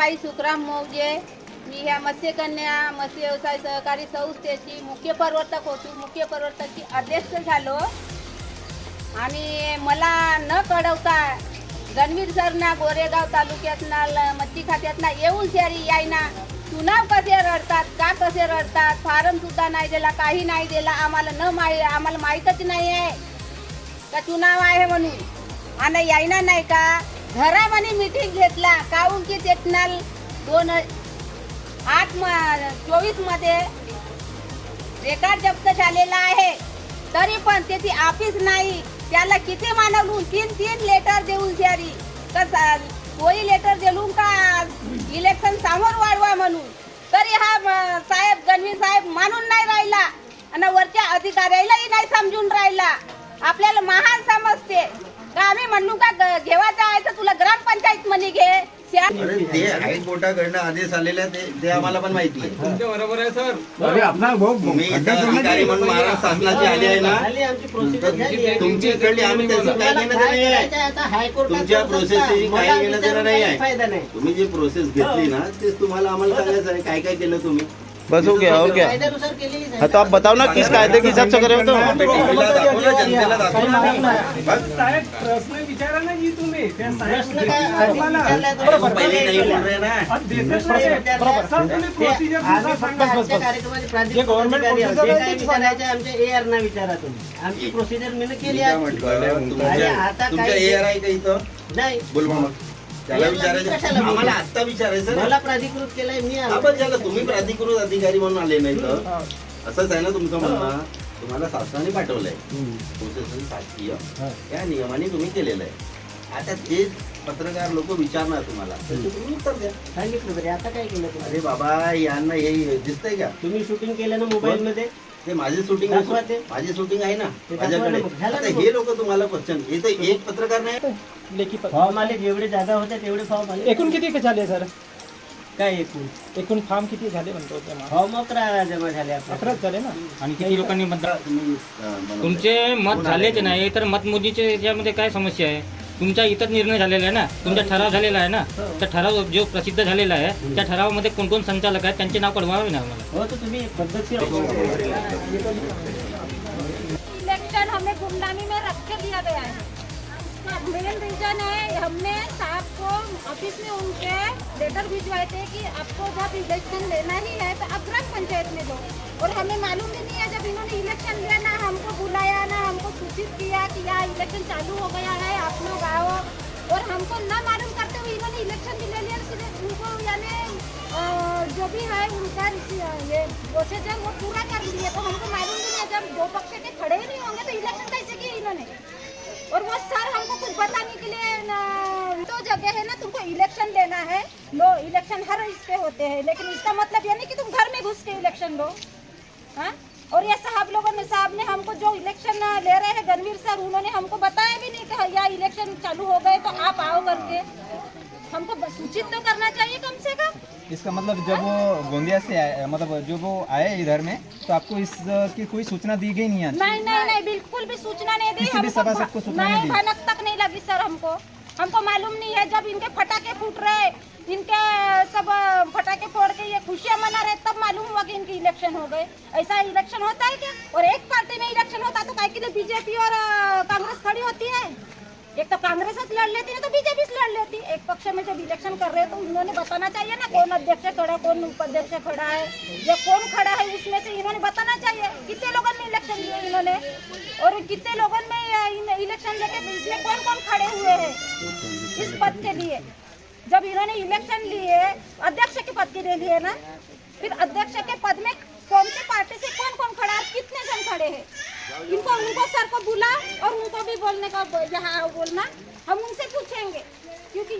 मीनाबाई सुखराम मौजे, मी ह्या मत्स्यकन्या मत्स्य व्यवसाय सहकारी संस्थेची मुख्य प्रवर्तक होती. मुख्य प्रवर्तकची अध्यक्ष झालो आणि मला न कळवता गणवीर सरना गोरेगाव तालुक्यातना मच्छी खात्यातना येऊन शहरी यायना चुनाव कसे रडतात का कसे रडतात, फारम सुद्धा नाही दिला, काही नाही दिला. आम्हाला माहीतच नाही आहे का चुनाव आहे म्हणून. आणि यायना नाही का घरामध्ये मीटिंग घेतला काहून की त्यातनाल 2024 मध्ये रेकॉर्ड जप्त झालेला आहे, तरी पण त्याची ऑफिस नाही. त्याला किती मानवून तीन लेटर देऊन शहरी तर कोई लेटर देऊन का इलेक्शन समोर वाढवा म्हणून, तरी हा साहेब गणवीर साहेब मानून नाही राहिला आणि वरच्या अधिकाऱ्यालाही नाही समजून राहिला. आपल्याला महान समजते का आम्ही म्हणू का घेवायचं आहे तर तुला ग्रामपंचायत मध्ये घे. अरे ते हायकोर्टाकडनं आदेश आलेले ते आम्हाला पण माहिती आहे. तुमच्या बरोबर आहे सर. अरे आपला तुम्ही इथं अधिकारी म्हणून महाराष्ट्र शासनाची आली आहे ना, तुमची इकडली आम्ही त्याचं काही घेणं देणं नाही आहे. तुमच्या प्रोसेसची काही घेणं देणं नाही आहे. तुम्ही जी प्रोसेस घेतली ना तेच तुम्हाला आम्हाला सांगायचं आहे काय काय केलं तुम्ही. बस हो गया और क्या. हाँ तो आप बताओ ना किस कायदे के हिसाब से करे हो तो. जनतेला दाखवलं. साहेब प्रश्न विचारा ना जी तुम्ही त्या साहेब पहिले नाही बोल रहे ना. आमची प्रोसिजर मी केली काय म्हटलं तुमच्या एआर आहे का इथं नाही. बोल मग त्याला विचारायचं आम्हाला आत्ता विचारायचं ना. मला प्राधिकृत केलंय मी. आपण झालं तुम्ही प्राधिकृत अधिकारी म्हणून आले नाही तर असंच आहे ना तुमचं म्हणणं. तुम्हाला शासनाने पाठवलंय प्रोसेस शासकीय त्या नियमाने तुम्ही केलेलं आहे. आता ते पत्रकार लोक विचारणार तुम्हाला त्याचं तुम्ही उत्तर द्या. सांगितलं तरी आता काय केलं तुम्ही? अरे बाबा यांना हे दिसतंय का तुम्ही शूटिंग केलं ना मोबाईल मध्ये. ते माझी शूटिंग दाखवा ते. माझी शूटिंग आहे ना ते दाखवा माझ्याकडे. ना मग. झालं आता ना हे लोक तुम्हाला क्वेश्चन हे तर एक पत्रकार नाही. फॉर्म आले जेवढे जागा होत्या तेवढे फॉर्म आले. एकूण किती झाले सर? काय एकूण फॉर्म किती झाले म्हणतो फॉर्म 11 जमा झाले आपले. 11 झाले ना. आणि किती लोकांनी मतदान. तुम्ही तुमचे मत झालेच नाही तर मतमोजणीचे याच्यामध्ये काय समस्या आहे. तुमचा इथंच निर्णय झालेला आहे ना, तुमचा ठराव झालेला आहे ना. त्या ठराव जो प्रसिद्ध झालेला आहे त्या ठरावामध्ये कोण कोण संचालक आहेत त्यांचे नाव कळवावे ना आम्हाला. हो तर तुम्ही पद्धतशीर. इलेक्शन हमें गुमनामी में रख के दिया गया है. मेन रीजन है हमने साहब को ऑफिस में उनके लेटर भिजवाए थे कि आपको जब इलेक्शन लेना ही है तो आप ग्राम पंचायत में दो. और हमें मालूम भी नहीं है जब इन्होंने इलेक्शन लिया ना हमको बुलाया ना हमको सूचित किया कि यहाँ इलेक्शन चालू हो गया है आप लोग आओ. और हमको न मालूम करते हुए इन्होंने इलेक्शन भी ले लिया. उनको यानी जो भी है उनका ये प्रोसीजर वो पूरा कर लिए. तो हमको मालूम भी नहीं जब दो पक्ष के खड़े ही नहीं होंगे तो इलेक्शन कैसे किए इन्होंने. और वो सर हमको कुछ बताने के लिए तो जगह है ना तुमको इलेक्शन लेना है लो. इलेक्शन हर इस पे होते हैं लेकिन इसका मतलब ये नहीं कि तुम घर में घुस के इलेक्शन लो. हाँ. और ये साहब ने हमको जो इलेक्शन ले रहे हैं गणवीर सर उन्होंने हमको बताया भी नहीं कि यहाँ इलेक्शन चालू हो गए तो आप आओ करके. हमको सूचित तो करना चाहिए कम से कम. इसका मतलब जब वो गोंदिया से आए, मतलब जब वो आए इधर में तो आपको इसकी कोई सूचना दी गई नहीं है? नहीं बिल्कुल भी सूचना नहीं दी. किसी भी सभासद को सूचना नहीं दी? भनक तक नहीं लगी सर हमको मालूम नहीं है. जब इनके फटाके फूट रहे इनके सब फटाके फोड़ के ये खुशियां मना रहे तब मालूम हुआ कि इनकी इलेक्शन हो गए. ऐसा इलेक्शन होता है क्या? और एक पार्टी में इलेक्शन होता तो काय के लिए बीजेपी और कांग्रेस खड़ी होती है. एक तो कांग्रेस लड़ लेती है तो बीजेपी लड़ लेती. एक पक्ष में जब इलेक्शन कर रहे हैं तो उन्होंने बताना चाहिए ना कौन अध्यक्ष खड़ा कौन उपाध्यक्ष खड़ा है या कौन खड़ा है. उसमें से इन्होंने बताना चाहिए कितने लोगों ने इलेक्शन लिए इन्होंने और कितने लोगों में इलेक्शन लेके इसमें कौन कौन खड़े हुए हैं इस पद के लिए. जब इन्होंने इलेक्शन लिए अध्यक्ष के पद के लिए ना, फिर अध्यक्ष के पद में कौन सी पार्टी से कौन कौन खड़ा है कितने जन खड़े हैं. उनको सर को बुला और उनको भी बोलने का यहाँ बोलना हम उनसे पूछेंगे क्योंकि